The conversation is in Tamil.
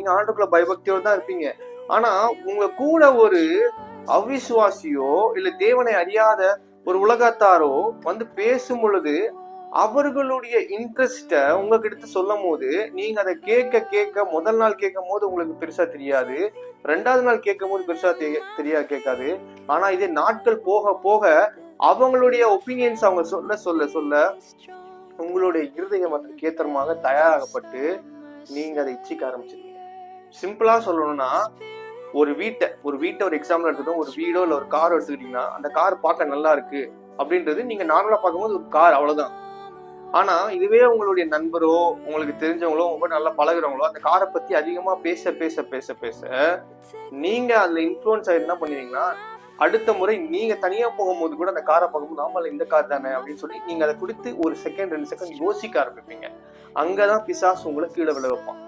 நீங்க ஆண்டுக்குள்ள பயபக்தியோடு தான் இருப்பீங்க. ஆனா உங்க கூட ஒரு அவிசுவாசியோ இல்ல தேவனை அறியாத ஒரு உலகத்தாரோ வந்து பேசும் பொழுது அவர்களுடைய இன்ட்ரெஸ்ட உங்ககிட்ட சொல்லும் போது நீங்க அதை கேட்க முதல் நாள் கேட்கும் போது உங்களுக்கு பெருசா தெரியாது, 2வது நாள் கேட்கும் போது பெருசா கேட்காது. ஆனா இதே நாட்கள் போக போக அவங்களுடைய ஒப்பீனியன்ஸ் அவங்க சொல்ல சொல்ல உங்களுடைய இருதயம் அதற்கு ஏற்றமாக தயாராகப்பட்டு நீங்க அதை இச்சிக்க ஆரம்பிச்சிருக்கீங்க. சிம்பிளா சொல்லணும்னா ஒரு வீட்டை ஒரு எக்ஸாம்பிள் எடுத்துட்டோம். ஒரு வீடோ இல்ல ஒரு கார் எடுத்துக்கிட்டீங்கன்னா அந்த கார் பார்க்க நல்லா இருக்கு அப்படின்றது நீங்க நார்மலா பார்க்கும்போது ஒரு கார் அவ்வளவுதான். ஆனா இதுவே உங்களுடைய நண்பரோ உங்களுக்கு தெரிஞ்சவங்களோ உங்க நல்லா பழகுறவங்களோ அந்த காரை பத்தி அதிகமா பேச பேச பேச பேச நீங்க அதுல இன்ஃபுளுன்ஸ் ஆகி என்ன பண்ணுவீங்கன்னா அடுத்த முறை நீங்க தனியா போகும்போது கூட அந்த காரை பார்க்கும்போது நாம இந்த கார் தானே அப்படின்னு சொல்லி நீங்க அதை குறித்து 1 செகண்ட் 2 செகண்ட் யோசிக்க ஆரம்பிப்பீங்க. அங்கதான் பிசாசு உங்களை கீழே விழ வைப்பான்.